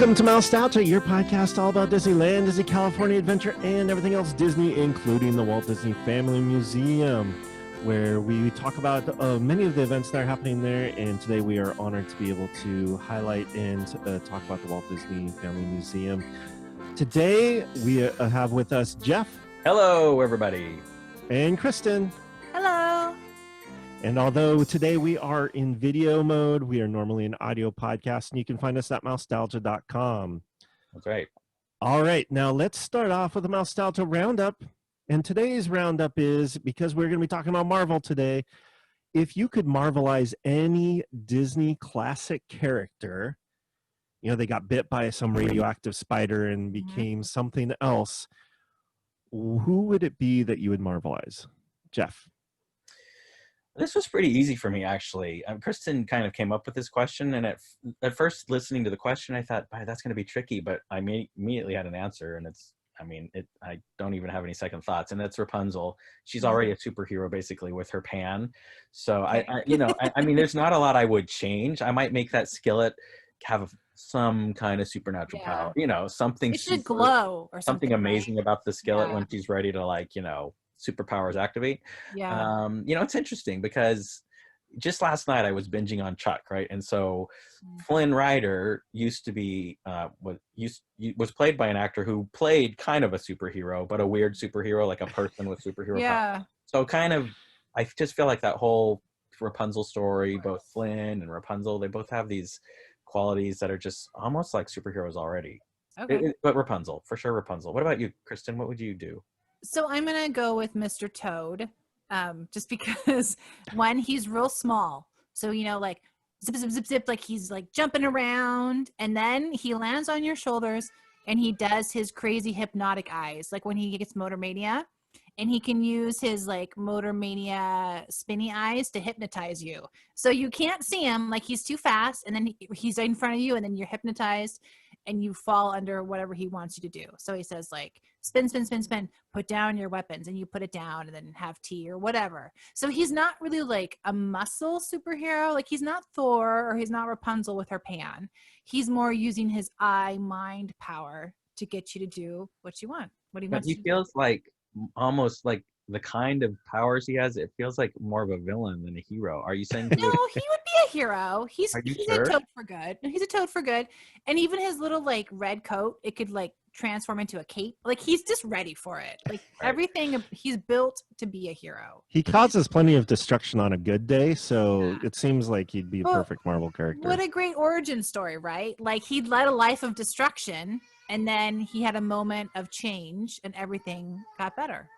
Welcome to Mousetalgia, your podcast all about Disneyland, Disney California Adventure, and everything else Disney, including the Walt Disney Family Museum, where we talk about many of the events that are happening there. And today we are honored to be able to highlight and talk about the Walt Disney Family Museum. Today we have with us Jeff. Hello, everybody. And Kristen. Hello. And although today we are in video mode, we are normally an audio podcast, and you can find us at mousetalgia.com. That's right. All right, now let's start off with the Mousetalgia Roundup. And today's Roundup is, because we're going to be talking about Marvel today, if you could Marvelize any Disney classic character, you know, they got bit by some radioactive spider and became something else, who would it be that you would Marvelize? Jeff? This was pretty easy for me, actually. Kristen kind of came up with this question, and at first listening to the question, I thought, that's going to be tricky, but I immediately had an answer, and I don't even have any second thoughts, and that's Rapunzel. She's already a superhero, basically, with her pan. So, I mean, there's not a lot I would change. I might make that skillet have some kind of supernatural power, something. It should glow or something amazing about the skillet when she's ready to, superpowers activate. It's interesting because just last night I was binging on Chuck, right? And so Flynn Rider used to be was played by an actor who played kind of a superhero, but a weird superhero, like a person with superhero powers. So kind of, I just feel like that whole Rapunzel story, both Flynn and Rapunzel, they both have these qualities that are just almost like superheroes already. Okay. But Rapunzel, for sure, Rapunzel. What about you, Kristen? What would you do? So I'm going to go with Mr. Toad, just because, one, he's real small. So, like zip, zip, zip, zip, like he's like jumping around, and then he lands on your shoulders and he does his crazy hypnotic eyes, like when he gets Motor Mania, and he can use his like Motor Mania spinny eyes to hypnotize you. So you can't see him, like he's too fast, and then he's in front of you, and then you're hypnotized and you fall under whatever he wants you to do. So he says like, spin, spin, spin, spin, put down your weapons, and you put it down and then have tea or whatever. So he's not really like a muscle superhero. Like he's not Thor or he's not Rapunzel with her pan. He's more using his eye mind power to get you to do what you want. What he wants. He feels like almost like the kind of powers he has, it feels like more of a villain than a hero. Are you saying? No, he would be a hero. He's sure? a toad for good. He's a toad for good. And even his little like red coat, it could like transform into a cape. Like he's just ready for it. Like everything, he's built to be a hero. He causes plenty of destruction on a good day, so it seems like he'd be a perfect Marvel character. What a great origin story, right? Like he'd led a life of destruction, and then he had a moment of change, and everything got better.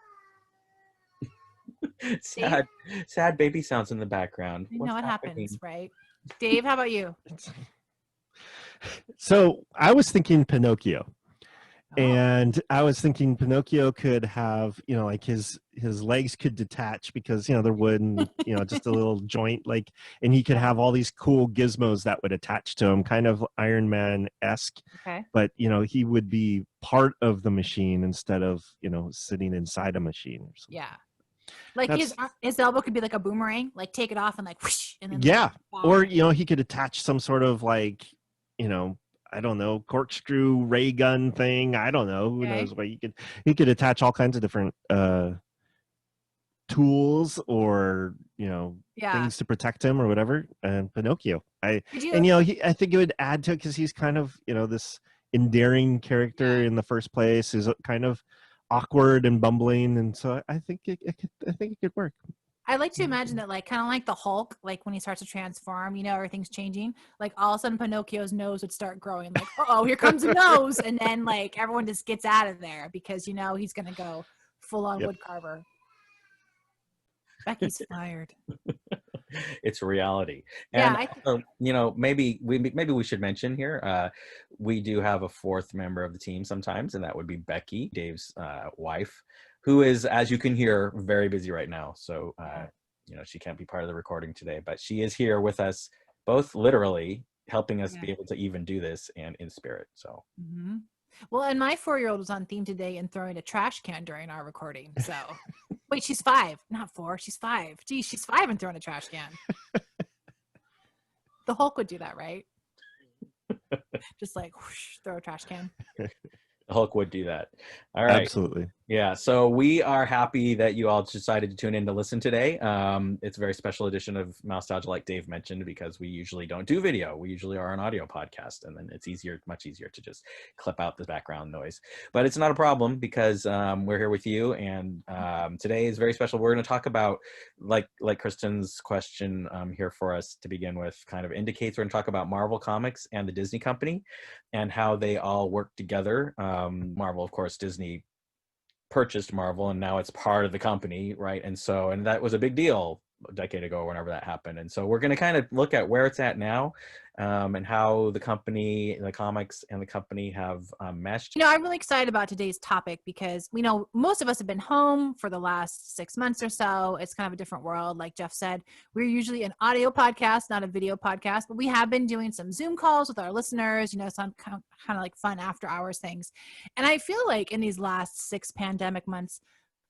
sad baby sounds in the background. You know what happens, right? Dave, how about you? So I was thinking Pinocchio. And I was thinking Pinocchio could have, like his legs could detach because, they're wood and, just a little joint, like, and he could have all these cool gizmos that would attach to him, kind of Iron Man-esque. Okay. But, he would be part of the machine instead of, sitting inside a machine or something. Yeah. Like his elbow could be like a boomerang, like take it off and like whoosh. And then or, he could attach some sort of like, I don't know, corkscrew ray gun thing. I don't know. Who knows what he could attach all kinds of different tools or, things to protect him or whatever. And Pinocchio. I think it would add to it because he's kind of, this endearing character in the first place, is kind of awkward and bumbling, and so I think it could work. I like to imagine that, like, kind of like the Hulk, like when he starts to transform, everything's changing. Like all of a sudden, Pinocchio's nose would start growing. Like, oh, here comes a nose, and then like everyone just gets out of there because he's gonna go full on wood carver. Becky's fired. It's reality. And maybe we should mention here, we do have a fourth member of the team sometimes, and that would be Becky, Dave's wife, who is, as you can hear, very busy right now. So she can't be part of the recording today, but she is here with us, both literally helping us be able to even do this, and in spirit. So well, and my 4-year-old was on theme today and throwing a trash can during our recording. So wait, she's 5, not 4. She's 5. Geez, she's 5 and throwing a trash can. The Hulk would do that, right? Just like whoosh, throw a trash can. Hulk would do that. All right. Absolutely. Yeah, so we are happy that you all decided to tune in to listen today. It's a very special edition of Mousetalgia, like Dave mentioned, because we usually don't do video. We usually are an audio podcast, and then it's easier, much easier to just clip out the background noise. But it's not a problem because we're here with you, and today is very special. We're going to talk about, like Kristen's question here for us to begin with kind of indicates, we're going to talk about Marvel Comics and the Disney Company and how they all work together. Marvel, of course, Disney purchased Marvel and now it's part of the company, right? And that was a big deal a decade ago, whenever that happened. And so we're going to kind of look at where it's at now, and how the company, the comics and the company have meshed. I'm really excited about today's topic because we know most of us have been home for the last 6 months or so. It's kind of a different world. Like Jeff said, we're usually an audio podcast, not a video podcast, but we have been doing some Zoom calls with our listeners, some kind of like fun after hours things. And I feel like in these last 6 pandemic months,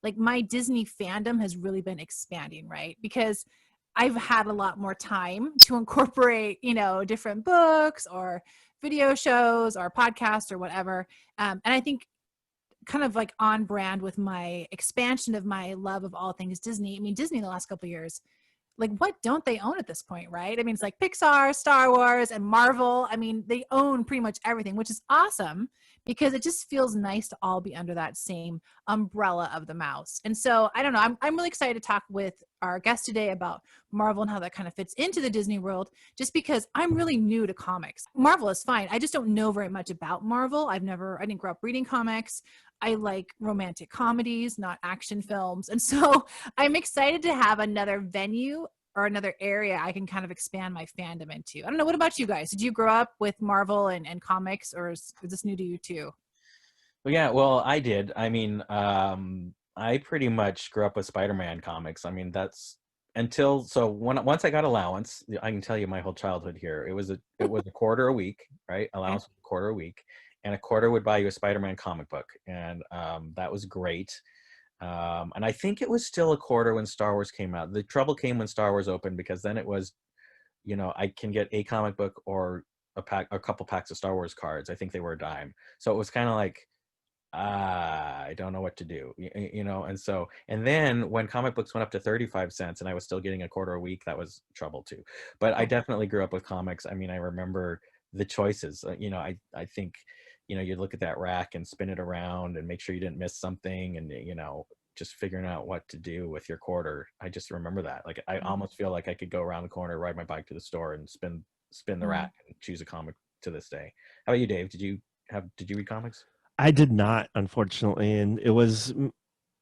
like my Disney fandom has really been expanding, right? Because I've had a lot more time to incorporate, different books or video shows or podcasts or whatever. And I think kind of like on brand with my expansion of my love of all things Disney. I mean, Disney the last couple of years, like what don't they own at this point, right? I mean, it's like Pixar, Star Wars, and Marvel. I mean, they own pretty much everything, which is awesome because it just feels nice to all be under that same umbrella of the mouse. And so I don't know, I'm really excited to talk with our guest today about Marvel and how that kind of fits into the Disney world, just because I'm really new to comics. Marvel is fine. I just don't know very much about Marvel. I didn't grow up reading comics. I like romantic comedies, not action films. And so I'm excited to have another venue or another area I can kind of expand my fandom into. I don't know. What about you guys? Did you grow up with Marvel and comics, or is this new to you too? Well, I did. I mean, I pretty much grew up with Spider-Man comics. I mean, that's once I got allowance, I can tell you my whole childhood here. It was a quarter a week, right? Allowance was a quarter a week, and a quarter would buy you a Spider-Man comic book, and that was great. And I think it was still a quarter when Star Wars came out. The trouble came when Star Wars opened, because then it was, I can get a comic book or a couple packs of Star Wars cards. I think they were a dime. So it was kind of like, I don't know what to do, and then when comic books went up to 35 cents and I was still getting a quarter a week, that was trouble too. But I definitely grew up with comics. I mean, I remember the choices, I think, you'd look at that rack and spin it around and make sure you didn't miss something, and just figuring out what to do with your quarter. I just remember that. Like, I almost feel like I could go around the corner, ride my bike to the store, and spin the rack and choose a comic to this day. How about you, Dave? Did you read comics? I did not, unfortunately, and it was,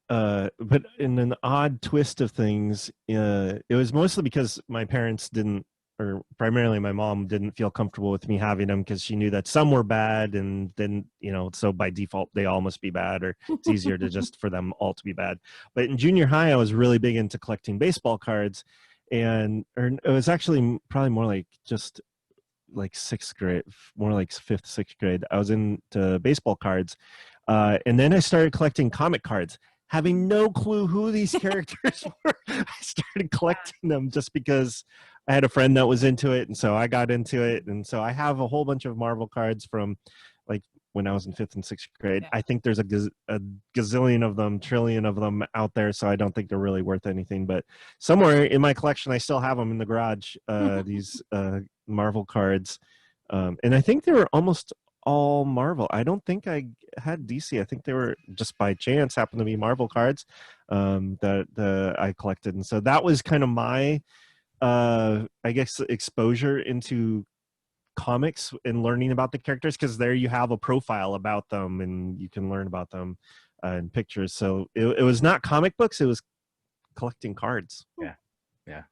but in an odd twist of things, it was mostly because my parents didn't, or primarily my mom didn't feel comfortable with me having them, because she knew that some were bad, and then so by default they all must be bad, or it's easier to just for them all to be bad. But in junior high, I was really big into collecting baseball cards, or it was actually probably more like just like 6th grade, more like 5th, 6th grade. I was into baseball cards, and then I started collecting comic cards, having no clue who these characters were. I started collecting them just because I had a friend that was into it, and so I got into it. And so I have a whole bunch of Marvel cards from like when I was in 5th and 6th grade. Yeah. I think there's a gazillion of them, trillion of them out there, so I don't think they're really worth anything. But somewhere in my collection, I still have them in the garage, these Marvel cards. And I think they were almost all Marvel. I don't think I had DC. I think they were just by chance happened to be Marvel cards that I collected. And so that was kind of my, I guess, exposure into comics and learning about the characters, because there you have a profile about them and you can learn about them in pictures. So it was not comic books, it was collecting cards. Yeah.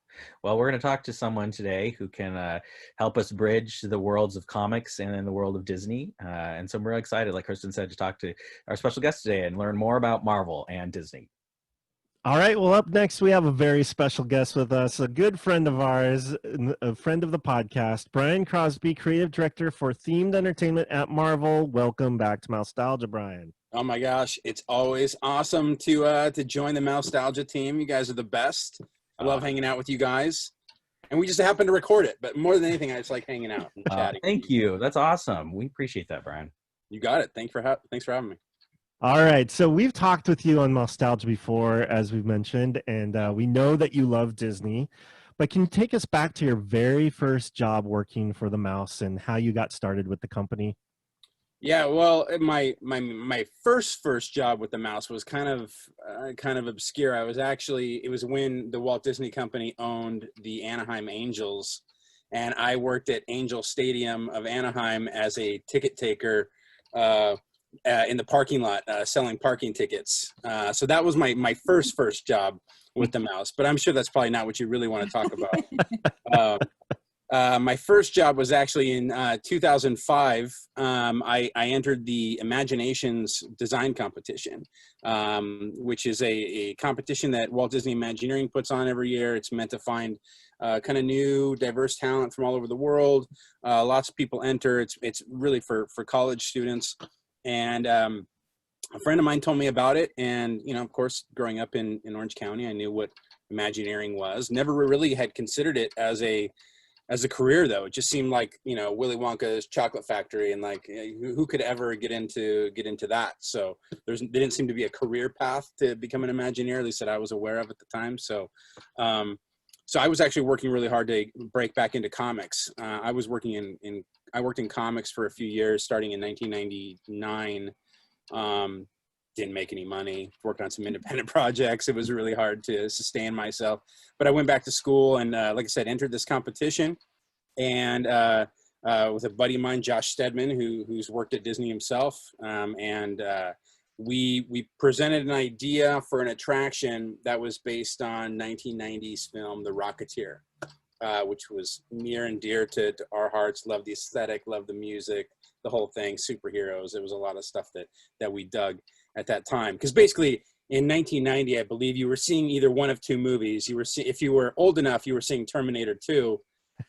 Well, we're going to talk to someone today who can help us bridge the worlds of comics and in the world of Disney. And so I'm really excited, like Kristen said, to talk to our special guest today and learn more about Marvel and Disney. All right. Well, up next, we have a very special guest with us, a good friend of ours, a friend of the podcast, Brian Crosby, creative director for themed entertainment at Marvel. Welcome back to Mousetalgia, Brian. Oh my gosh, it's always awesome to join the Mousetalgia team. You guys are the best. I love hanging out with you guys. And we just happened to record it. But more than anything, I just like hanging out and chatting. Thank you. That's awesome. We appreciate that, Brian. You got it. Thanks for having me. All right. So we've talked with you on Mousetalgia before, as we've mentioned, and we know that you love Disney. But can you take us back to your very first job working for the Mouse and how you got started with the company? Yeah, well, my first job with the Mouse was kind of obscure. It was when the Walt Disney Company owned the Anaheim Angels, and I worked at Angel Stadium of Anaheim as a ticket taker in the parking lot, selling parking tickets. So that was my first job with the Mouse. But I'm sure that's probably not what you really want to talk about. My first job was actually in 2005. I entered the Imaginations design competition, which is a competition that Walt Disney Imagineering puts on every year. It's meant to find kind of new, diverse talent from all over the world. Lots of people enter. It's really for college students. And a friend of mine told me about it. And, of course, growing up in Orange County, I knew what Imagineering was. Never really had considered it as a career, though. It just seemed like, Willy Wonka's chocolate factory, and like, who could ever get into that? So there didn't seem to be a career path to become an Imagineer, at least that I was aware of at the time. So I was actually working really hard to break back into comics. I worked in comics for a few years, starting in 1999. Didn't make any money, worked on some independent projects. It was really hard to sustain myself, but I went back to school and, like I said, entered this competition, and with a buddy of mine, Josh Stedman, who's worked at Disney himself. We presented an idea for an attraction that was based on 1990s film, The Rocketeer, which was near and dear to our hearts. Loved the aesthetic, loved the music, the whole thing, superheroes. There was a lot of stuff that we dug at that time. Because basically in 1990, I believe you were seeing either one of two movies. If you were old enough, you were seeing Terminator 2.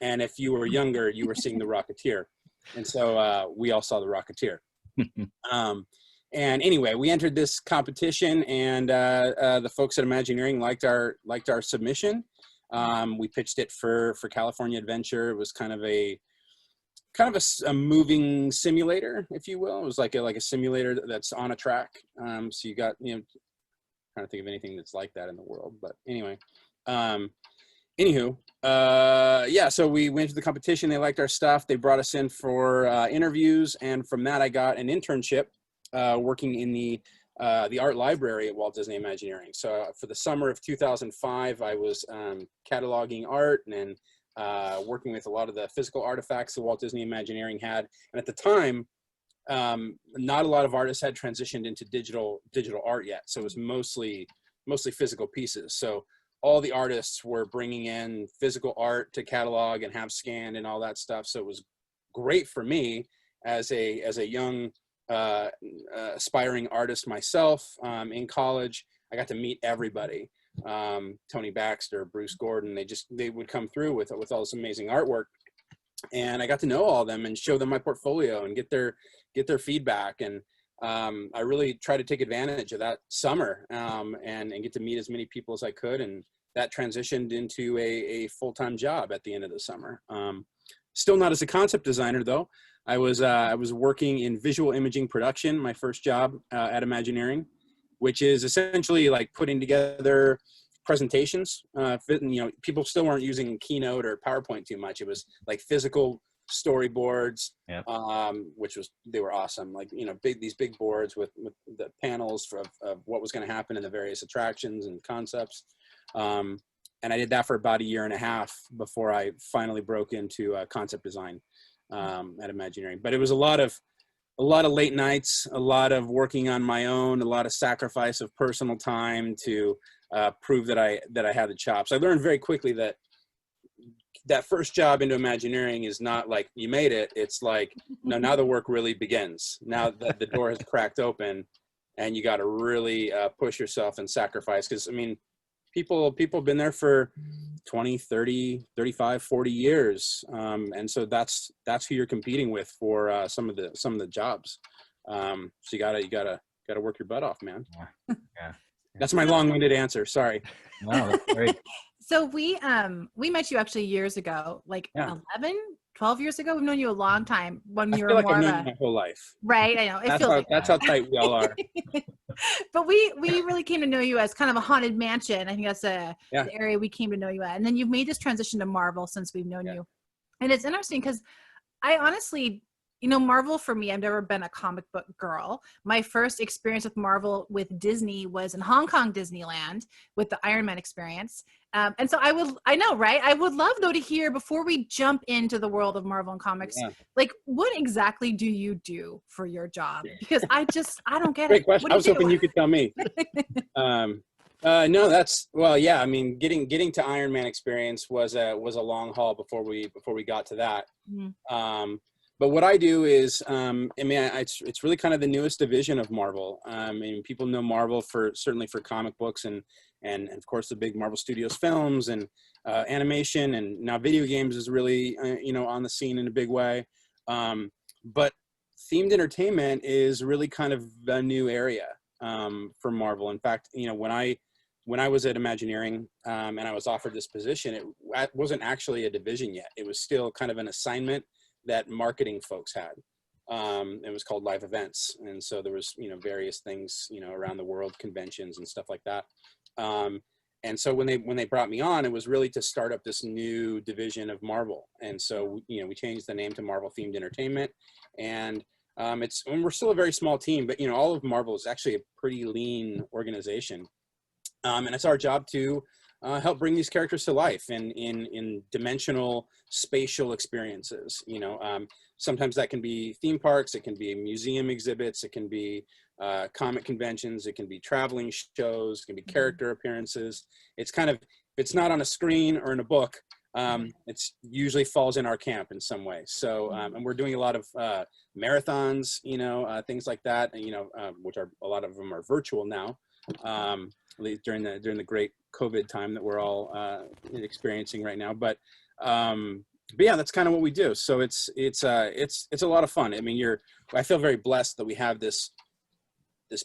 And if you were younger, you were seeing The Rocketeer. And so we all saw The Rocketeer. And anyway, we entered this competition, and the folks at Imagineering liked our submission. We pitched it for California Adventure. It was kind of a moving simulator, if you will. It was like a simulator that's on a track. So you got, trying to think of anything that's like that in the world. But anyway, so we went to the competition. They liked our stuff. They brought us in for interviews, and from that I got an internship working in the art library at Walt Disney Imagineering. So for the summer of 2005, I was cataloging art and working with a lot of the physical artifacts that Walt Disney Imagineering had. And at the time, not a lot of artists had transitioned into digital art yet. So it was mostly physical pieces. So all the artists were bringing in physical art to catalog and have scanned and all that stuff. So it was great for me as a young aspiring artist myself in college. I got to meet everybody. Tony Baxter, Bruce Gordon, they would come through with all this amazing artwork, and I got to know all of them and show them my portfolio and get their feedback. And I really tried to take advantage of that summer and get to meet as many people as I could, and that transitioned into a full-time job at the end of the summer. Still not as a concept designer, though. I was working in visual imaging production, my first job at Imagineering, which is essentially like putting together presentations. People still weren't using Keynote or PowerPoint too much. It was like physical storyboards, yep. They were awesome. Like, these big boards with the panels of what was going to happen in the various attractions and concepts. And I did that for about a year and a half before I finally broke into concept design at Imagineering. But it was a lot of late nights, a lot of working on my own, a lot of sacrifice of personal time to prove that I had the chops. I learned very quickly that first job into Imagineering is not like you made it. It's like, no, now the work really begins. Now that the door has cracked open, and you got to really push yourself and sacrifice. Because, people have been there for 20, 30, 35, 40 years. And so that's who you're competing with for some of the jobs. So you gotta work your butt off, man. Yeah. That's my long-winded answer. Sorry. No, that's great. So we met you actually years ago, like Yeah. 11, 12 years ago. We've known you a long time when I you were feel like more I've of known a you my whole life. right. I know it feels like That's how tight we all are. but we really came to know you as kind of a haunted mansion. I think that's the Yeah. area we came to know you at. And then you've made this transition to Marvel since we've known you. And it's interesting because I honestly, Marvel for me, I've never been a comic book girl. My first experience with Marvel with Disney was in Hong Kong Disneyland with the Iron Man experience. And so I know, right? I would love though to hear before we jump into the world of Marvel and comics, like what exactly do you do for your job? Because I don't get Great it. question. What do I you was do? hoping you could tell me. No, yeah. I mean, getting to Iron Man experience was a long haul before we got to that. Mm-hmm. But what I do is, it's really kind of the newest division of Marvel. I mean, people know Marvel certainly for comic books and of course the big Marvel Studios films and animation, and now video games is really on the scene in a big way. But themed entertainment is really kind of a new area for Marvel. In fact, when I was at Imagineering and I was offered this position, it wasn't actually a division yet. It was still kind of an assignment that marketing folks had. It was called live events. And so there was, various things, around the world, conventions and stuff like that. And so when they brought me on, it was really to start up this new division of Marvel. And so, we changed the name to Marvel Themed Entertainment. And we're still a very small team, but, all of Marvel is actually a pretty lean organization. And it's our job to help bring these characters to life in dimensional spatial experiences. Sometimes that can be theme parks, it can be museum exhibits, it can be comic conventions, it can be traveling shows, it can be character appearances. It's kind of, if it's not on a screen or in a book, it's usually falls in our camp in some way. So, and we're doing a lot of marathons, things like that, which are, a lot of them are virtual now. During the great COVID time that we're all experiencing right now, but yeah, that's kind of what we do. So it's a lot of fun. I mean, I feel very blessed that we have this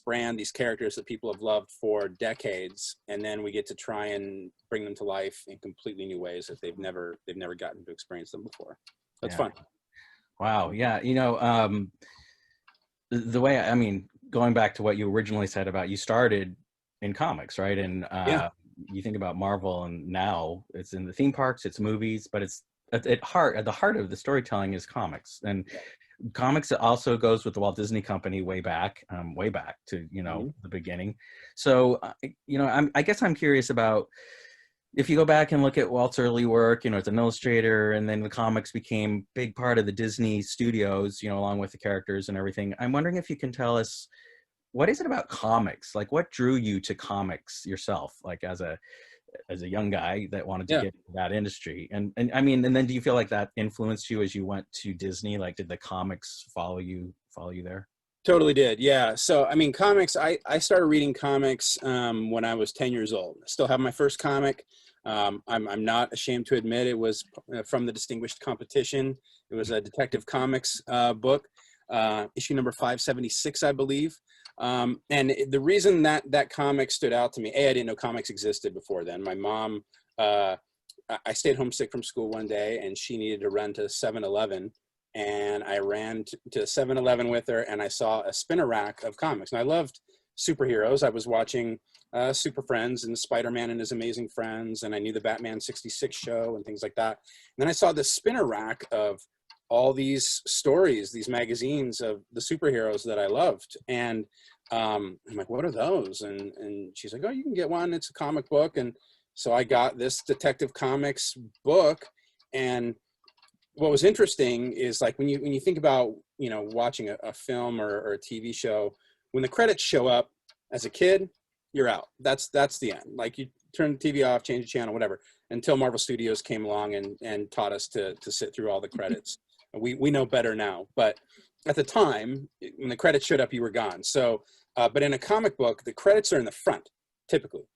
brand, these characters that people have loved for decades, and then we get to try and bring them to life in completely new ways that they've never gotten to experience them before. That's fun. Wow. Yeah. The way, I mean, going back to what you originally said about you started in comics, right? And you think about Marvel, and now it's in the theme parks, it's movies, but it's at the heart of the storytelling is comics. And comics also goes with the Walt Disney Company way back to the beginning. So I guess I'm curious about, if you go back and look at Walt's early work, as an illustrator, and then the comics became a big part of the Disney Studios, along with the characters and everything. I'm wondering if you can tell us, what is it about comics? Like, what drew you to comics yourself, like as a young guy that wanted to get into that industry? And I mean, and then do you feel like that influenced you as you went to Disney? Like, did the comics follow you there? Totally did. Yeah. So, I mean, comics, I started reading comics when I was 10 years old. I still have my first comic. I'm not ashamed to admit it was from the Distinguished Competition. It was a Detective Comics book, issue number 576, I believe. And the reason that comic stood out to me, I didn't know comics existed before then. My mom, I stayed homesick from school one day, and she needed to run to 7-Eleven. And I ran to 7-Eleven with her, and I saw a spinner rack of comics. And I loved superheroes. I was watching Super Friends and Spider-Man and His Amazing Friends, and I knew the Batman 66 show and things like that. And then I saw this spinner rack of all these stories, these magazines of the superheroes that I loved. And I'm like, what are those? And she's like, oh, you can get one. It's a comic book. And so I got this Detective Comics book. And what was interesting is, like, when you think about, watching a film or a TV show, when the credits show up as a kid, you're out. That's the end. Like, you turn the TV off, change the channel, whatever, until Marvel Studios came along and taught us to sit through all the credits. We know better now, but at the time, when the credits showed up, you were gone. So, but in a comic book, the credits are in the front, typically.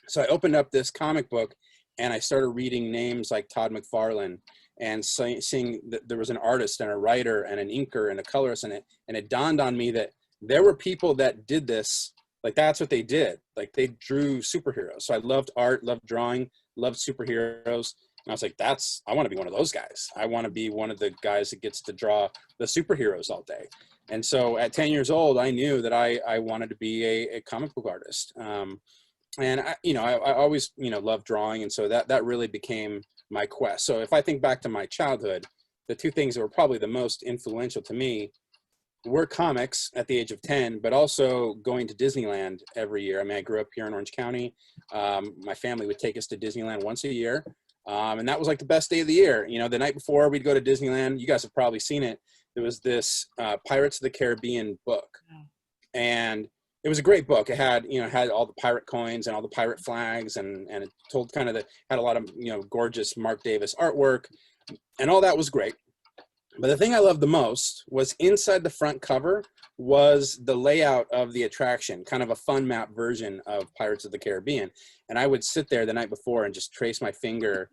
So I opened up this comic book, and I started reading names like Todd McFarlane, and seeing that there was an artist and a writer and an inker and a colorist in it. And it dawned on me that there were people that did this. Like, that's what they did. Like, they drew superheroes. So I loved art, loved drawing, loved superheroes. And I was like, I want to be one of those guys. I want to be one of the guys that gets to draw the superheroes all day. And so at 10 years old, I knew that I wanted to be a comic book artist. And I always, loved drawing. And so that really became my quest. So if I think back to my childhood, the two things that were probably the most influential to me were comics at the age of 10, but also going to Disneyland every year. I mean, I grew up here in Orange County. My family would take us to Disneyland once a year. And that was like the best day of the year. The night before we'd go to Disneyland, you guys have probably seen it. There was this Pirates of the Caribbean book. And it was a great book. It had, had all the pirate coins and all the pirate flags, and it told had a lot of, gorgeous Mark Davis artwork, and all that was great. But the thing I loved the most was inside the front cover was the layout of the attraction, kind of a fun map version of Pirates of the Caribbean. And I would sit there the night before and just trace my finger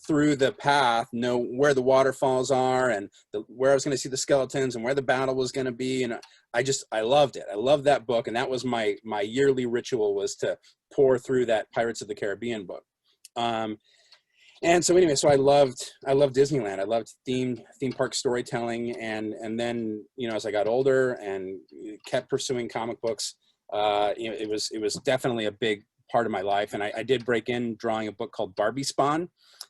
through the path, know where the waterfalls are and where I was going to see the skeletons and where the battle was going to be. And I loved it. I loved that book. And that was my yearly ritual, was to pour through that Pirates of the Caribbean book. And so anyway, so I loved Disneyland. I loved theme park storytelling. And then, as I got older and kept pursuing comic books, it was definitely a big part of my life. And I did break in drawing a book called Barbie Spawn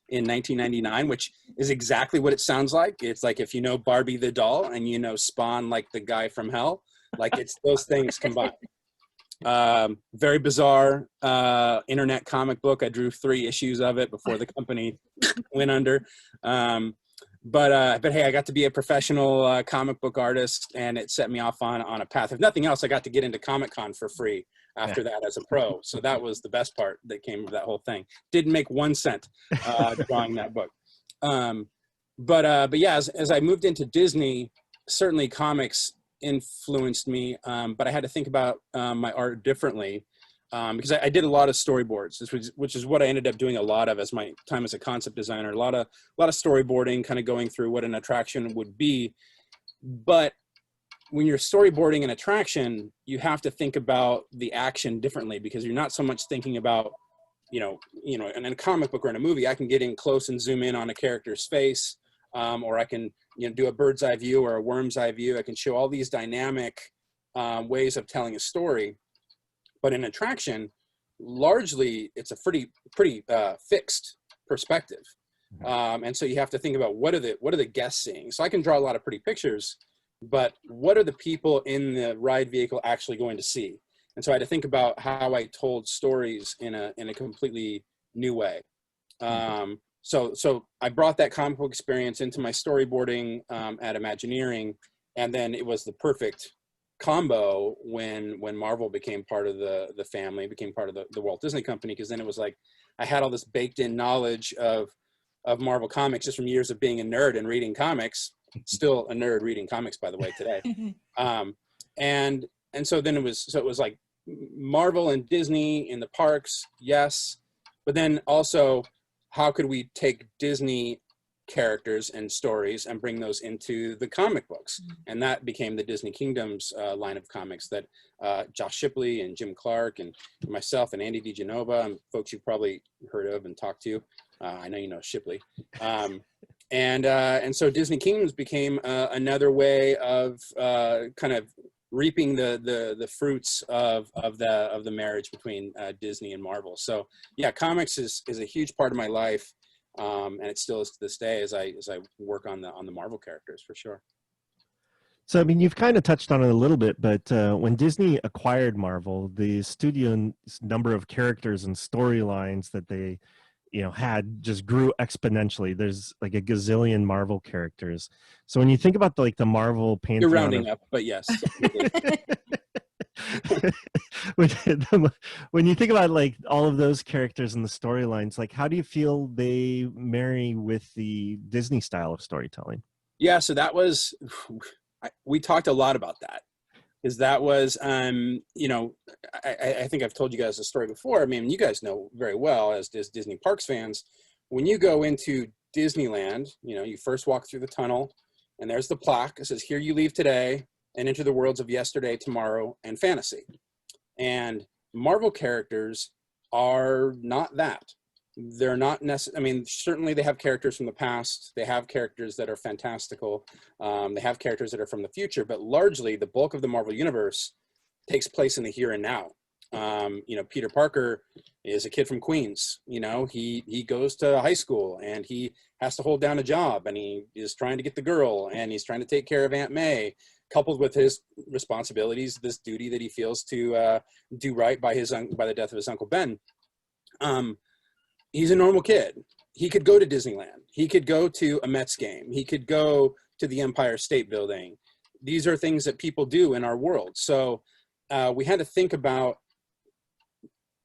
in 1999, which is exactly what it sounds like. It's like, if you know Barbie the doll and Spawn, like the guy from hell, like it's those things combined. Very bizarre internet comic book. I drew 3 issues of it before the company went under. But hey, I got to be a professional comic book artist, and it set me off on a path. If nothing else, I got to get into Comic-Con for free after that as a pro. So that was the best part that came of that whole thing. Didn't make 1 cent drawing that book. But yeah, as I moved into Disney, certainly comics influenced me, but I had to think about my art differently, because I did a lot of storyboards, which is what I ended up doing a lot of as my time as a concept designer. A lot of storyboarding, kind of going through what an attraction would be. But when you're storyboarding an attraction, you have to think about the action differently, because you're not so much thinking about, in a comic book or in a movie, I can get in close and zoom in on a character's face, or I can do a bird's eye view or a worm's eye view. I can show all these dynamic ways of telling a story. But in attraction, largely it's a pretty fixed perspective, and so you have to think about what are the guests seeing. So I can draw a lot of pretty pictures, but what are the people in the ride vehicle actually going to see? And so I had to think about how I told stories in a completely new way. So I brought that comic book experience into my storyboarding at Imagineering, and then it was the perfect combo when Marvel became part of the family, became part of the Walt Disney Company, because then it was like I had all this baked in knowledge of Marvel Comics just from years of being a nerd and reading comics. Still a nerd reading comics, by the way, today. And so then it was like Marvel and Disney in the parks, yes, but then also how could we take Disney characters and stories and bring those into the comic books? And that became the Disney Kingdoms line of comics that Josh Shipley and Jim Clark and myself and Andy DiGenova, and folks you've probably heard of and talked to. I know you know Shipley. And so Disney Kingdoms became another way of kind of reaping the fruits of the marriage between Disney and Marvel. So yeah, comics is a huge part of my life. And it still is to this day as I work on the Marvel characters, for sure. So, I mean, you've kind of touched on it a little bit, but when Disney acquired Marvel, the studio's number of characters and storylines that they, had just grew expenentially. There's like a gazillion Marvel characters. So when you think about the Marvel pantheon, you're rounding up, but yes. when you think about all of those characters and the storylines, how do you feel they marry with the Disney style of storytelling? Yeah, so that was, we talked a lot about that, because that was, I think I've told you guys the story before. I mean, you guys know very well as Disney Parks fans, when you go into Disneyland, you first walk through the tunnel and there's the plaque that says, "Here you leave today and enter the worlds of yesterday, tomorrow, and fantasy." And Marvel characters are not that. they're not necessarily, I mean, certainly they have characters from the past. They have characters that are fantastical. They have characters that are from the future, but largely the bulk of the Marvel Universe takes place in the here and now. You know, Peter Parker is a kid from Queens. You know, he goes to high school and he has to hold down a job, and he is trying to get the girl, and he's trying to take care of Aunt May, coupled with his responsibilities, this duty that he feels to do right by the death of his Uncle Ben. He's a normal kid. He could go to Disneyland. He could go to a Mets game. He could go to the Empire State Building. These are things that people do in our world. So we had to think about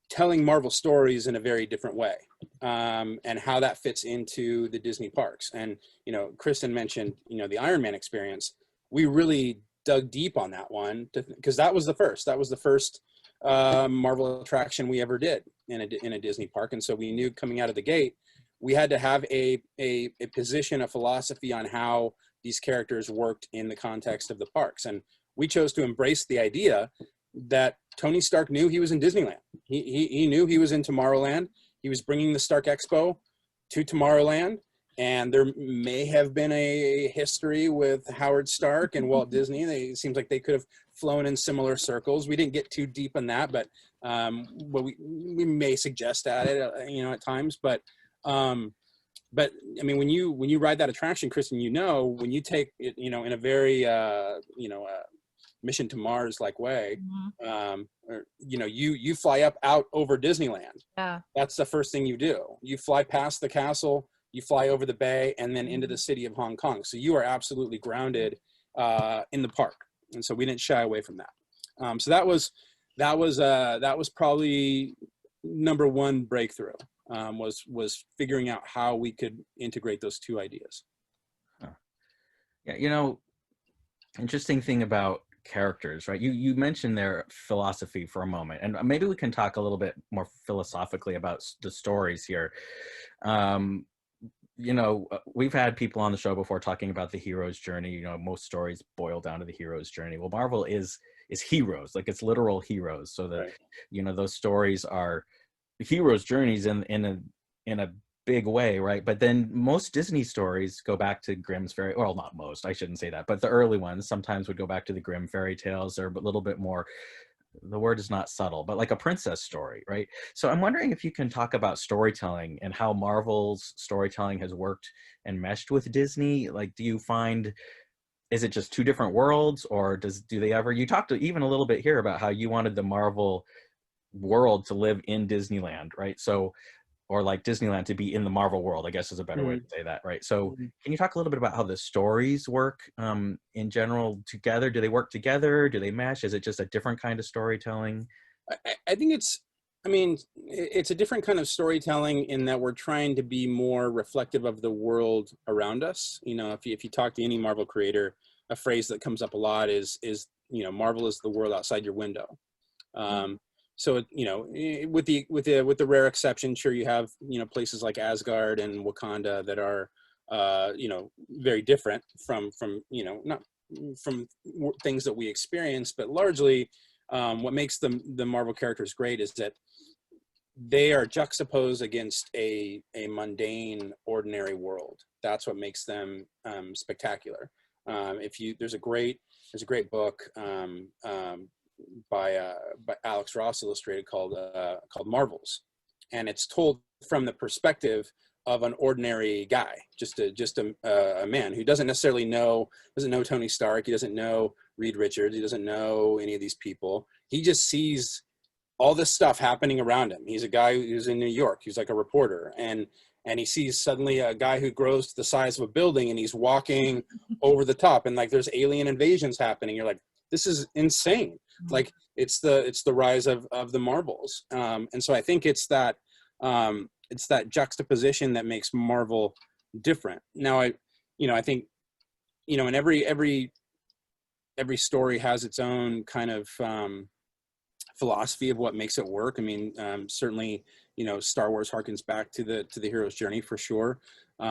telling Marvel stories in a very different way, and how that fits into the Disney parks. And, you know, Kristen mentioned, you know, the Iron Man experience. We really dug deep on that one because that was the first Marvel attraction we ever did in a Disney park. And so we knew coming out of the gate, we had to have a position, a philosophy on how these characters worked in the context of the parks. And we chose to embrace the idea that Tony Stark knew he was in Disneyland. He knew he was in Tomorrowland. He was bringing the Stark Expo to Tomorrowland. And there may have been a history with Howard Stark and Walt Disney. It seems like they could have flown in similar circles. We didn't get too deep on that, but we may suggest at it, you know, at times. But I mean, when you ride that attraction, Kristen, you know, when you take it, you know, in a very Mission to Mars like way, or, you know, you fly out over Disneyland. Yeah, that's the first thing you do. You fly past the castle. You fly over the bay and then into the city of Hong Kong. So you are absolutely grounded in the park. And so we didn't shy away from that. So that was probably number one breakthrough, was figuring out how we could integrate those two ideas. Huh. Yeah, you know, interesting thing about characters, right? You mentioned their philosophy for a moment, and maybe we can talk a little bit more philosophically about the stories here. You know, we've had people on the show before talking about the hero's journey. You know, most stories boil down to the hero's journey. Well, Marvel is heroes, like it's literal heroes. So that, right, you know, those stories are heroes' journeys in a big way, right? But then most Disney stories go back to Grimm's fairy, well, not most, I shouldn't say that, but the early ones sometimes would go back to the Grimm fairy tales. They're a little bit more, the word is not subtle, but like a princess story, right? So I'm wondering if you can talk about storytelling and how Marvel's storytelling has worked and meshed with Disney. Like, do you find, is it just two different worlds, or do they ever, you talked even a little bit here about how you wanted the Marvel world to live in Disneyland, right? So, or like Disneyland to be in the Marvel world, I guess is a better way to say that, right? So can you talk a little bit about how the stories work in general together? Do they work together? Do they mesh? Is it just a different kind of storytelling? I think it's a different kind of storytelling in that we're trying to be more reflective of the world around us. You know, if you talk to any Marvel creator, a phrase that comes up a lot is, you know, Marvel is the world outside your window. So, you know, with the rare exception, sure, you have, you know, places like Asgard and Wakanda that are, you know, very different from, you know, not from things that we experience, but largely what makes the Marvel characters great is that they are juxtaposed against a mundane, ordinary world. That's what makes them spectacular. There's a great book by Alex Ross Illustrated called Marvels, and it's told from the perspective of an ordinary guy, just a man who doesn't necessarily know Tony Stark, he doesn't know Reed Richards, he doesn't know any of these people. He just sees all this stuff happening around him. He's a guy who's in New York, he's like a reporter, and he sees suddenly a guy who grows to the size of a building, and he's walking over the top, and like there's alien invasions happening. You're like, this is insane. Like it's the rise of the Marvels. And so I think it's that juxtaposition that makes Marvel different. Now I think, you know, and every story has its own kind of philosophy of what makes it work. I mean, certainly, you know, Star Wars harkens back to the hero's journey for sure. You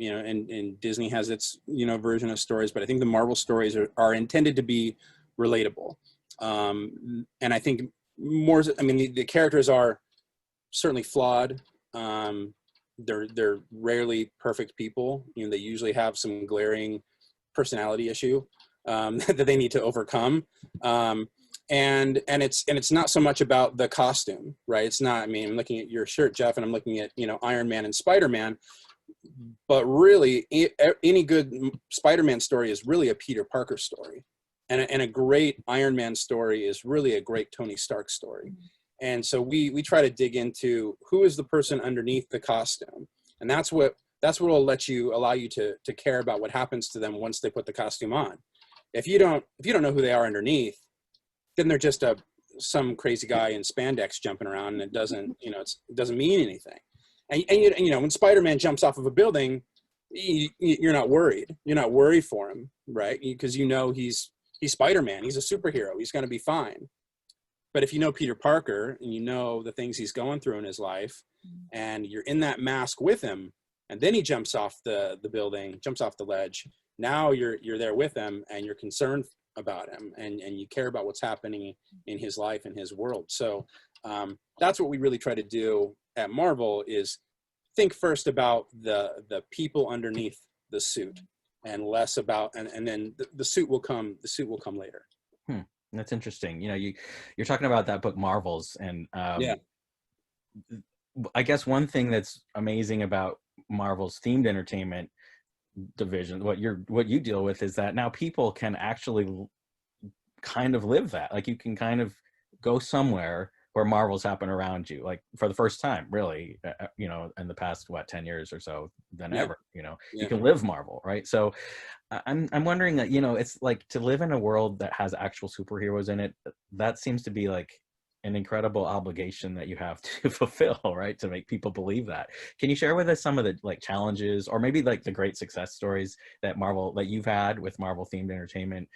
know, and Disney has its, you know, version of stories, but I think the Marvel stories are intended to be relatable. And I think the characters are certainly flawed. They're rarely perfect people. You know, they usually have some glaring personality issue that they need to overcome. And it's not so much about the costume, right? It's not, I mean, I'm looking at your shirt, Jeff, and I'm looking at, you know, Iron Man and Spider-Man, but really any good Spider-Man story is really a Peter Parker story. And a great Iron Man story is really a great Tony Stark story. And so we try to dig into who is the person underneath the costume. And that's what will allow you to care about what happens to them once they put the costume on. If you don't know who they are underneath, then they're just some crazy guy in spandex jumping around, and it doesn't mean anything. And you know, when Spider-Man jumps off of a building, you're not worried. You're not worried for him, right? Because you know he's Spider-Man. He's a superhero. He's going to be fine. But if you know Peter Parker and you know the things he's going through in his life, and you're in that mask with him, and then he jumps off the building, jumps off the ledge, now you're there with him, and you're concerned about him, and you care about what's happening in his life and his world. So that's what we really try to do at Marvel, is think first about the people underneath the suit, and less about, and then the suit will come later. That's interesting. You know, you're talking about that book Marvels, and yeah. I guess one thing that's amazing about Marvel's themed entertainment division, what you deal with, is that now people can actually kind of live that. Like, you can kind of go somewhere where Marvels happen around you, like for the first time, really, you know, in the past 10 years or so than ever. You know, you can live Marvel, right? So I'm wondering that, you know, it's like, to live in a world that has actual superheroes in it, that seems to be like an incredible obligation that you have to fulfill, right? To make people believe that. Can you share with us some of the like challenges, or maybe like the great success stories that you've had with Marvel themed entertainment,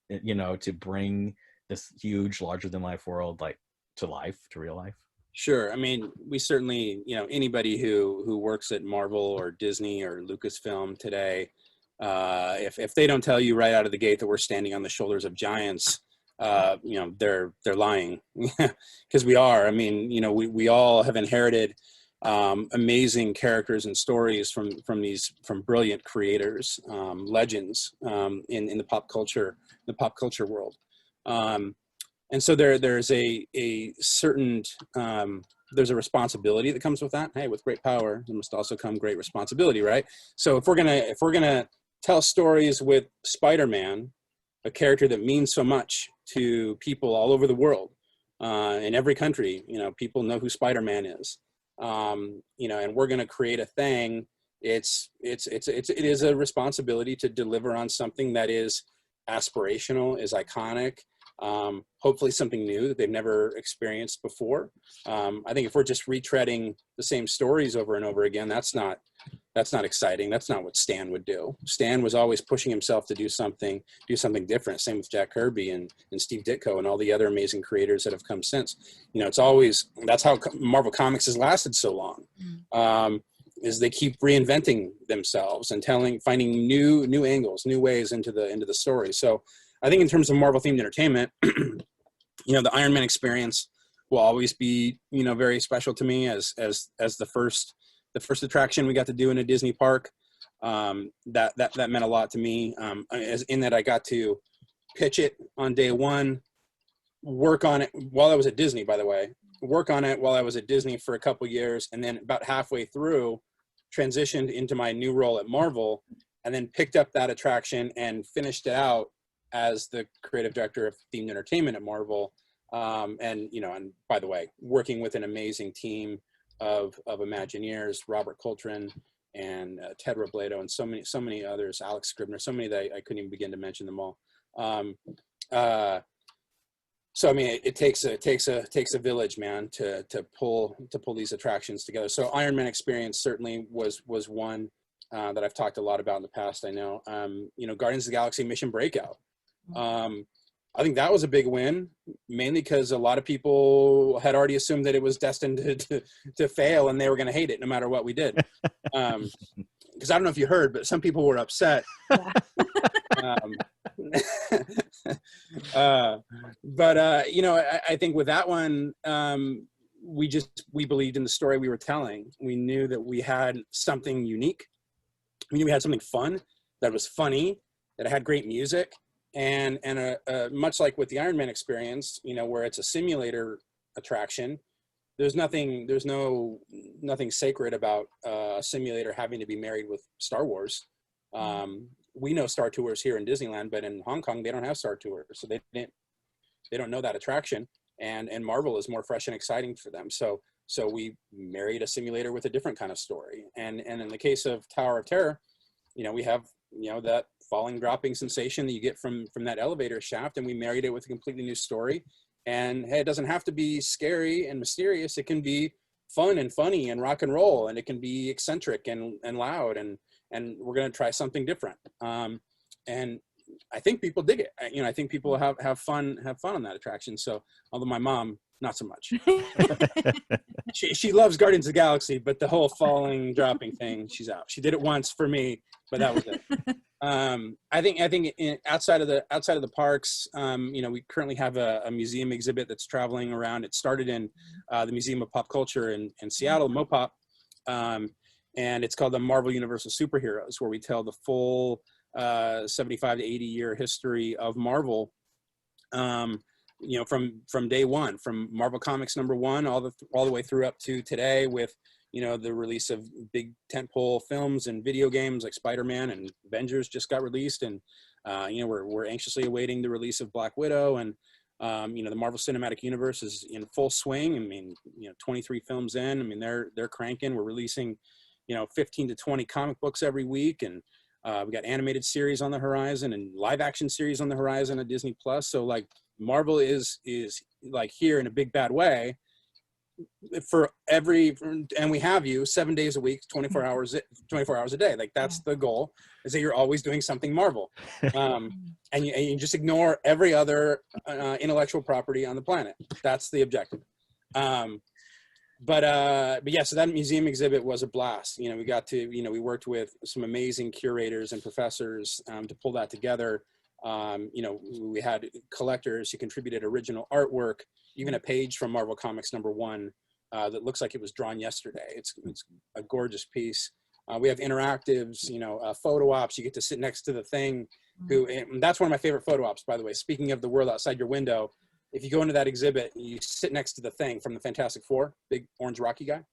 you know, to bring this huge, larger than life world like to real life? Sure. I mean, we certainly, you know, anybody who works at Marvel or Disney or Lucasfilm today, if they don't tell you right out of the gate that we're standing on the shoulders of giants, you know, they're lying, because we are. I mean, you know, we all have inherited amazing characters and stories from brilliant creators, legends in the pop culture world. And so there's a certain there's a responsibility that comes with that. Hey, with great power, there must also come great responsibility, right? So if we're gonna tell stories with Spider-Man, a character that means so much to people all over the world, in every country, you know, people know who Spider-Man is, you know, and we're gonna create a thing. It is a responsibility to deliver on something that is aspirational, is iconic. Hopefully something new that they've never experienced before. I think if we're just retreading the same stories over and over again, that's not exciting. That's not what Stan would do. Stan was always pushing himself to do something different. Same with Jack Kirby and Steve Ditko and all the other amazing creators that have come since. You know, that's how Marvel Comics has lasted so long. Is they keep reinventing themselves and finding new angles, new ways into the story. So I think in terms of Marvel themed entertainment, you know, the Iron Man experience will always be, you know, very special to me as the first attraction we got to do in a Disney park. That meant a lot to me, as in that I got to pitch it on day one, work on it while I was at Disney, by the way, work on it while I was at Disney for a couple years, and then about halfway through transitioned into my new role at Marvel, and then picked up that attraction and finished it out as the creative director of themed entertainment at Marvel. And, you know, and by the way, working with an amazing team of Imagineers, Robert Coltrane and Ted Robledo, and so many others, Alex Scribner, so many that I couldn't even begin to mention them all. So I mean, it takes a village, man, to pull these attractions together. So Iron Man experience certainly was one that I've talked a lot about in the past. I know, you know, Guardians of the Galaxy Mission Breakout. I think that was a big win, mainly because a lot of people had already assumed that it was destined to fail, and they were going to hate it no matter what we did. Because I don't know if you heard, but some people were upset. But you know, I think with that one, we believed in the story we were telling. We knew that we had something unique. We knew we had something fun, that was funny, that had great music, and much like with the Iron Man experience, you know, where it's a simulator attraction, there's nothing sacred about a simulator having to be married with Star Wars. We know Star Tours here in Disneyland, but in Hong Kong they don't have Star Tours, so they don't know that attraction. And Marvel is more fresh and exciting for them. So we married a simulator with a different kind of story. And in the case of Tower of Terror, you know, we have, you know, that falling, dropping sensation that you get from that elevator shaft, and we married it with a completely new story. And hey, it doesn't have to be scary and mysterious. It can be fun and funny and rock and roll, and it can be eccentric and loud, and we're going to try something different. And I think people dig it. You know, I think people have fun on that attraction. So, although my mom, not so much. she loves Guardians of the Galaxy, but the whole falling, dropping thing, she's out. She did it once for me, but that was it. I think outside of the parks, you know, we currently have a museum exhibit that's traveling around. It started in the Museum of Pop Culture in Seattle, MoPop, and it's called the Marvel Universal Superheroes, where we tell the full 75 to 80 year history of Marvel, you know, from day one, from Marvel Comics #1 all the way through up to today, with, you know, the release of big tentpole films and video games like Spider-Man and Avengers just got released, and you know, we're anxiously awaiting the release of Black Widow, and you know, the Marvel Cinematic Universe is in full swing. I mean, you know, 23 films in. I mean, they're cranking. We're releasing, you know, 15 to 20 comic books every week, and we got animated series on the horizon and live action series on the horizon at Disney Plus. So like, Marvel is like here in a big bad way and we have you 7 days a week, 24 hours a day. Like, that's the goal, is that you're always doing something Marvel. And you just ignore every other intellectual property on the planet. That's the objective. But yeah, so that museum exhibit was a blast. You know, we got to, you know, we worked with some amazing curators and professors to pull that together. You know, we had collectors who contributed original artwork, even a page from Marvel Comics #1 that looks like it was drawn yesterday. It's a gorgeous piece. We have interactives, you know, photo ops. You get to sit next to the Thing, and that's one of my favorite photo ops, by the way. Speaking of the world outside your window, if you go into that exhibit, you sit next to the Thing from the Fantastic Four, big orange rocky guy.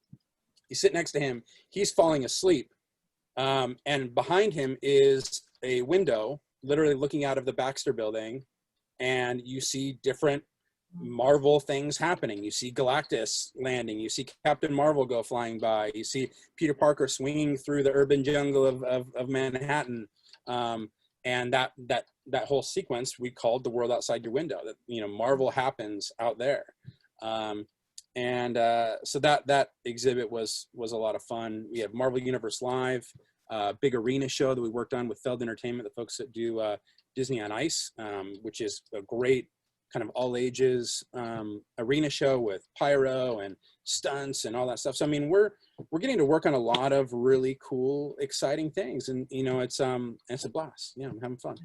You sit next to him, he's falling asleep. And behind him is a window, literally looking out of the Baxter Building, and you see different Marvel things happening. You see Galactus landing, you see Captain Marvel go flying by, you see Peter Parker swinging through the urban jungle of Manhattan. And that whole sequence we called the world outside your window. That, you know, Marvel happens out there. So that exhibit was a lot of fun. We have Marvel Universe Live, big arena show that we worked on with Feld Entertainment, the folks that do Disney on Ice, which is a great kind of all ages arena show with pyro and stunts and all that stuff. So I mean, we're getting to work on a lot of really cool, exciting things, and you know, it's a blast. Yeah, I'm having fun.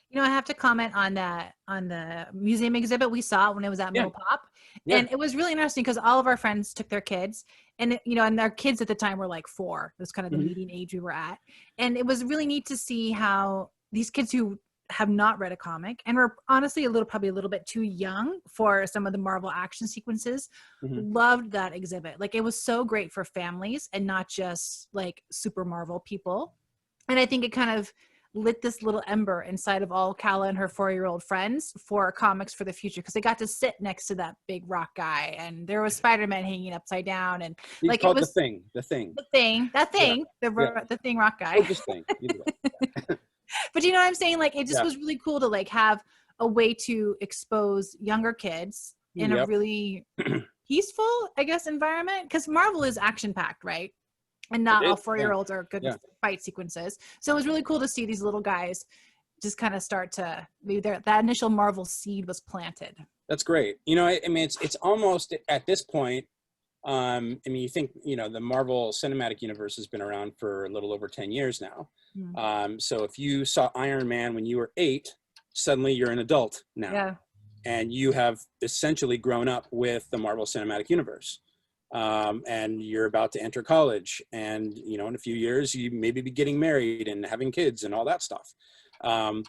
You know, I have to comment on the museum exhibit we saw when it was at MoPop. Yeah. And it was really interesting because all of our friends took their kids, and you know, and their kids at the time were like 4. It was kind of the median age we were at. And it was really neat to see how these kids who have not read a comic and were honestly probably a little bit too young for some of the Marvel action sequences, loved that exhibit. Like, it was so great for families and not just like super Marvel people. And I think it kind of lit this little ember inside of all Kala and her 4-year-old friends for comics for the future, because they got to sit next to that big rock guy, and there was Spider-Man hanging upside down, and like, it was the thing rock guy. Oh, just thing. But you know what I'm saying? Like, it just was really cool to like have a way to expose younger kids in a really peaceful, I guess, environment, because Marvel is action packed, right? And not all 4-year-olds are good with fight sequences. So it was really cool to see these little guys just kind of start to, maybe that initial Marvel seed was planted. That's great. You know, I mean, it's almost at this point, I mean, you think, you know, the Marvel Cinematic Universe has been around for a little over 10 years now. So if you saw Iron Man when you were 8, suddenly you're an adult now. and you have essentially grown up with the Marvel Cinematic Universe. And you're about to enter college, and in a few years you maybe be getting married and having kids and all that stuff. And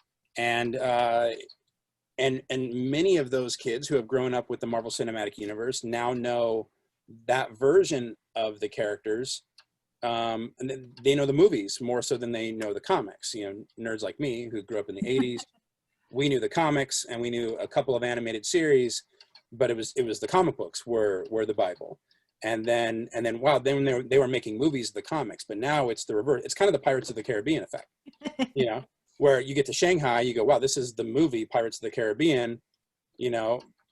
many of those kids who have grown up with the Marvel Cinematic Universe now know that version of the characters. And they know the movies more so than they know the comics. Nerds like me who grew up in the 80s, we knew the comics and we knew a couple of animated series, but it was the comic books were the Bible. And then wow, then they were making movies of the comics, but now it's the reverse. It's kind of the Pirates of the Caribbean effect, where you get to Shanghai, you go, wow, this is the movie Pirates of the Caribbean,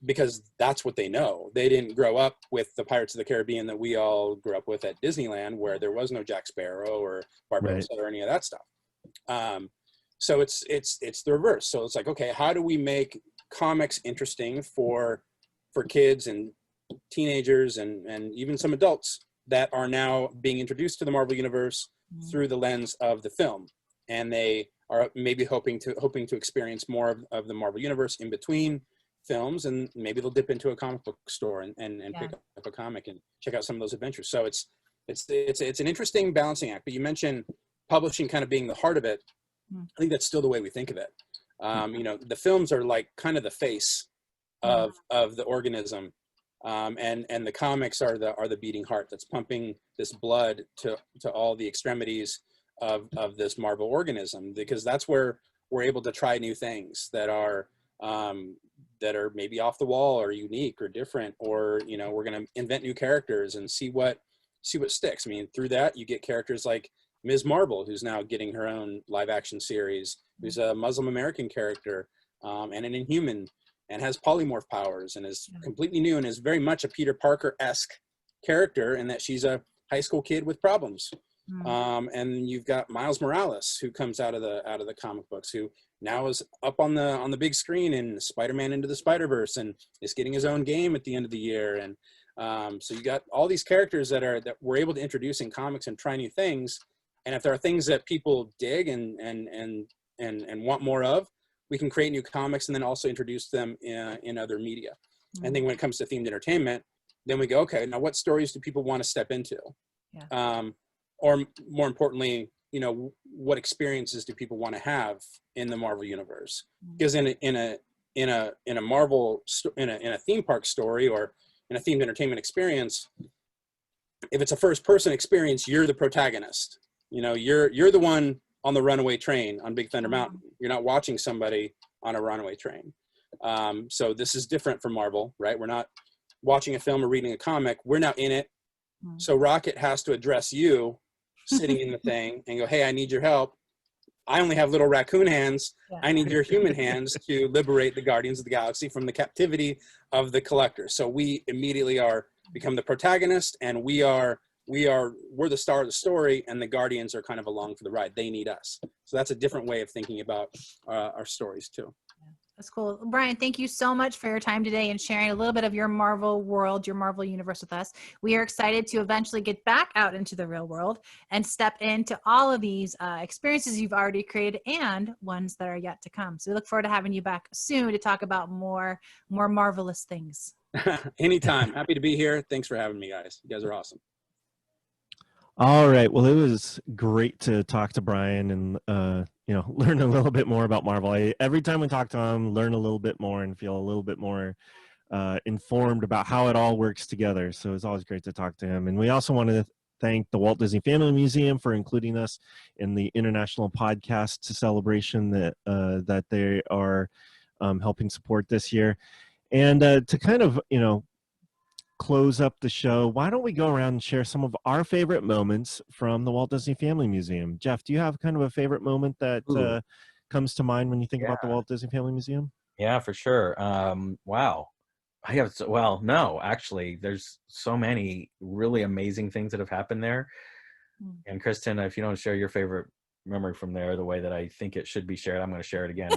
because that's what they know. They didn't grow up with the Pirates of the Caribbean that we all grew up with at Disneyland, where there was no Jack Sparrow or Barbossa or any of that stuff. So it's the reverse. So it's like, okay, how do we make comics interesting for kids and teenagers and even some adults that are now being introduced to the Marvel Universe through the lens of the film, and they are maybe hoping to experience more of the Marvel Universe in between films, and maybe they'll dip into a comic book store and pick up a comic and check out some of those adventures. So it's an interesting balancing act. But you mentioned publishing kind of being the heart of it. I think that's still the way we think of it. The films are like kind of the face of the organism. And the comics are the beating heart that's pumping this blood to all the extremities of this Marvel organism, because that's where we're able to try new things that are maybe off the wall or unique or different, or we're going to invent new characters and see what sticks. I mean, through that you get characters like Ms. Marvel, who's now getting her own live action series, who's a Muslim American character and an Inhuman, and has polymorph powers and is completely new and is very much a Peter Parker-esque character in that she's a high school kid with problems. And you've got Miles Morales, who comes out of the comic books, who now is up on the big screen in Spider-Man Into the Spider-Verse and is getting his own game at the end of the year. And so you got all these characters that we're able to introduce in comics and try new things. And if there are things that people dig and want more of, we can create new comics and then also introduce them in other media. And then when it comes to themed entertainment, then we go, okay, now what stories do people want to step into? Or more importantly, what experiences do people want to have in the Marvel universe? Because in a Marvel in a theme park story or in a themed entertainment experience, if it's a first person experience, you're the protagonist. You're the one on the runaway train on Big Thunder Mountain. You're not watching somebody on a runaway train. So this is different from Marvel, right? We're not watching a film or reading a comic. We're now in it. So Rocket has to address you sitting in the thing and go, hey, I need your help. I only have little raccoon hands. I need your human hands to liberate the Guardians of the Galaxy from the captivity of the Collector. So we immediately become the protagonist, and we're the star of the story, and the Guardians are kind of along for the ride. They need us. So that's a different way of thinking about our stories too. That's cool. Brian, thank you so much for your time today and sharing a little bit of your Marvel world, your Marvel universe with us. We are excited to eventually get back out into the real world and step into all of these experiences you've already created and ones that are yet to come. So we look forward to having you back soon to talk about more marvelous things. Anytime. Happy to be here. Thanks for having me, guys. You guys are awesome. All right. Well, it was great to talk to Brian and, learn a little bit more about Marvel. Every time we talk to him, learn a little bit more and feel a little bit more informed about how it all works together. So it's always great to talk to him. And we also want to thank the Walt Disney Family Museum for including us in the International Podcast Celebration that they are helping support this year. And to kind of, close up the show, why don't we go around and share some of our favorite moments from the Walt Disney Family Museum? Jeff, do you have kind of a favorite moment that comes to mind when you think about the Walt Disney Family Museum? Yeah, for sure. Wow. No, actually, there's so many really amazing things that have happened there. And Kristen, if you don't share your favorite memory from there the way that I think it should be shared, I'm going to share it again.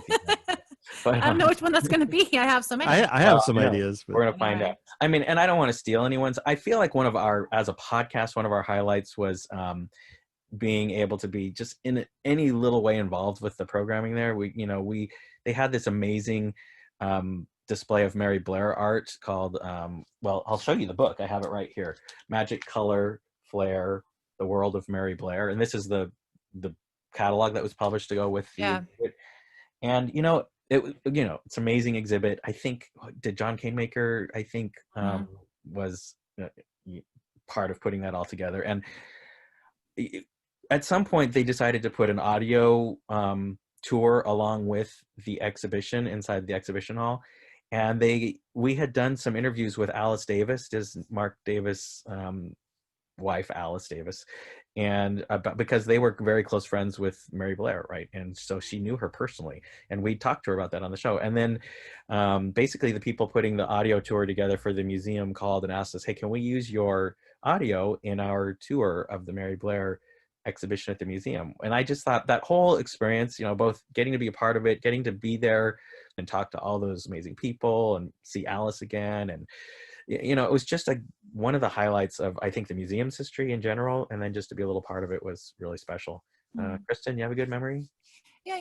But, I don't know which one that's going to be. I have so many. I have some ideas. But... We're going to find out. I mean, and I don't want to steal anyone's. I feel like as a podcast, one of our highlights was being able to be just in any little way involved with the programming there. They had this amazing display of Mary Blair art called, well, I'll show you the book. I have it right here. Magic, Color, Flair, The World of Mary Blair. And this is the catalog that was published to go with the exhibit. And, it's an amazing exhibit. I think, did John Canemaker, I think, was part of putting that all together. And at some point they decided to put an audio tour along with the exhibition inside the exhibition hall. And we had done some interviews with Alice Davis, Mark Davis' wife, Alice Davis, and because they were very close friends with Mary Blair, right? And so she knew her personally, and we talked to her about that on the show. And then basically the people putting the audio tour together for the museum called and asked us, hey, can we use your audio in our tour of the Mary Blair exhibition at the museum? And I just thought that whole experience, both getting to be a part of it, getting to be there and talk to all those amazing people and see Alice again, and it was just one of the highlights of, I think, the museum's history in general, and then just to be a little part of it was really special. Kristen, you have a good memory? Yeah,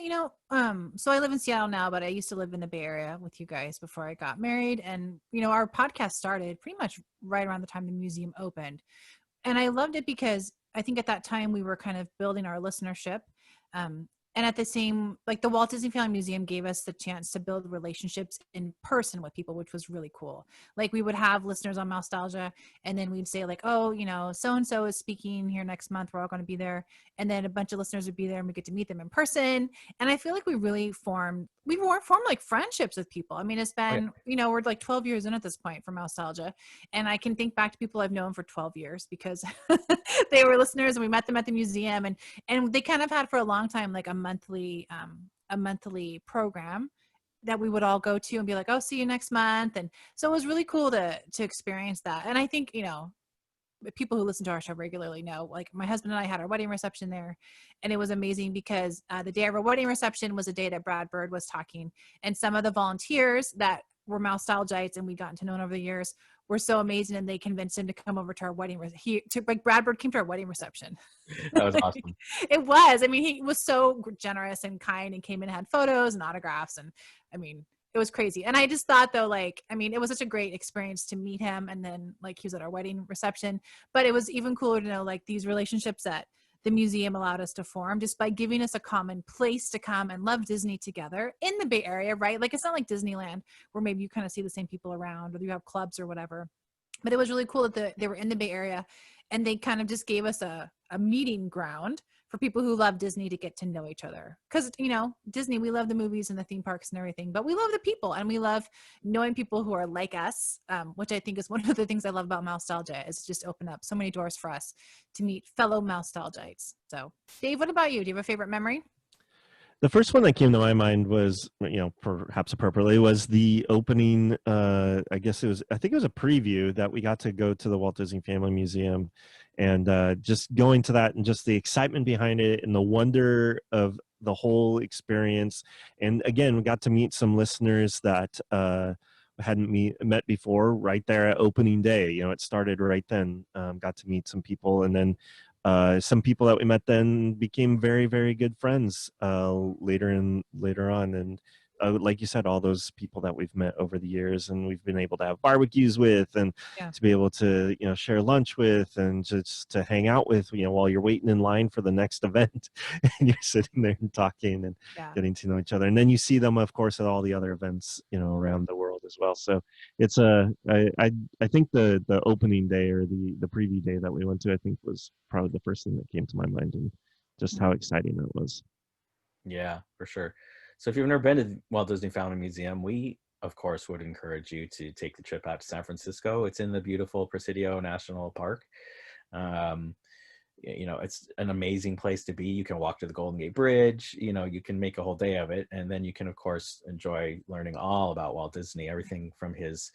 so I live in Seattle now, but I used to live in the Bay Area with you guys before I got married. And, our podcast started pretty much right around the time the museum opened. And I loved it because I think at that time we were kind of building our listenership. And at the same, the Walt Disney Family Museum gave us the chance to build relationships in person with people, which was really cool. We would have listeners on Mousetalgia, and then we'd say so-and-so is speaking here next month. We're all going to be there. And then a bunch of listeners would be there and we get to meet them in person. And I feel like we really formed friendships with people. I mean, it's been, we're 12 years in at this point for Mousetalgia. And I can think back to people I've known for 12 years because they were listeners and we met them at the museum, and they kind of had for a long time, a monthly program that we would all go to and be like, oh, see you next month. And so it was really cool to experience that. And I think, people who listen to our show regularly know, my husband and I had our wedding reception there, and it was amazing because the day of our wedding reception was a day that Brad Bird was talking, and some of the volunteers that were Mousetalgites and we'd gotten to know over the years were so amazing, and they convinced him to come over to our wedding. Brad Bird came to our wedding reception. That was awesome. It was. I mean, he was so generous and kind, and came in and had photos and autographs, and I mean, it was crazy. And I just thought though, it was such a great experience to meet him, and then he was at our wedding reception. But it was even cooler to know these relationships that the museum allowed us to form just by giving us a common place to come and love Disney together in the Bay Area, right? It's not like Disneyland where maybe you kind of see the same people around or you have clubs or whatever. But it was really cool that they were in the Bay Area, and they kind of just gave us a meeting ground for people who love Disney to get to know each other. Because, Disney, we love the movies and the theme parks and everything, but we love the people, and we love knowing people who are like us, which I think is one of the things I love about Mousetalgia, is just open up so many doors for us to meet fellow Mousetalgites. So, Dave, what about you? Do you have a favorite memory? The first one that came to my mind was, perhaps appropriately, was the opening. I think it was a preview that we got to go to the Walt Disney Family Museum, and just going to that and just the excitement behind it and the wonder of the whole experience. And again, we got to meet some listeners that hadn't met before right there at opening day. It started right then. Got to meet some people, and then some people that we met then became very, very good friends later on. And like you said, all those people that we've met over the years and we've been able to have barbecues with, and to be able to, share lunch with, and just to hang out with, while you're waiting in line for the next event and you're sitting there and talking and getting to know each other. And then you see them, of course, at all the other events, around the world as well. So it's I think the opening day or the preview day that we went to, I think, was probably the first thing that came to my mind, and just how exciting that was. Yeah, for sure. So if you've never been to Walt Disney Family Museum, we, of course, would encourage you to take the trip out to San Francisco. It's in the beautiful Presidio National Park. It's an amazing place to be. You can walk to the Golden Gate Bridge. You can make a whole day of it. And then you can, of course, enjoy learning all about Walt Disney, everything from his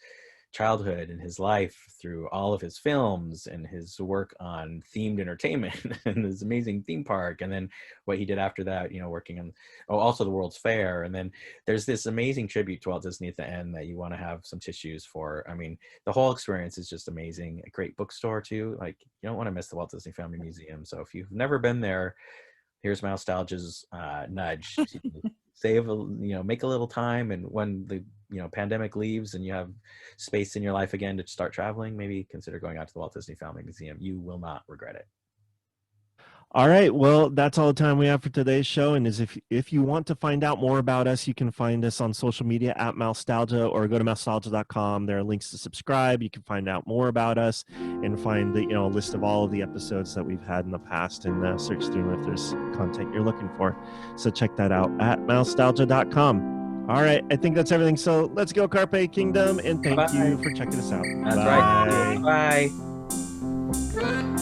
childhood and his life through all of his films and his work on themed entertainment and his amazing theme park, and then what he did after that, working on also the World's Fair. And then there's this amazing tribute to Walt Disney at the end that you want to have some tissues for. I mean, the whole experience is just amazing. A great bookstore too. You don't want to miss the Walt Disney Family Museum. So if you've never been there, here's Mousetalgia's nudge. Save make a little time, and when the pandemic leaves and you have space in your life again to start traveling, maybe consider going out to the Walt Disney Family Museum. You will not regret it. All right. Well, that's all the time we have for today's show. And if you want to find out more about us, you can find us on social media at Mousetalgia, or go to mousetalgia.com. There are links to subscribe. You can find out more about us and find the, a list of all of the episodes that we've had in the past, and search through if there's content you're looking for. So check that out at mousetalgia.com. All right. I think that's everything. So let's go Carpe Kingdom, and thank you for checking us out. That's Bye. right. Bye.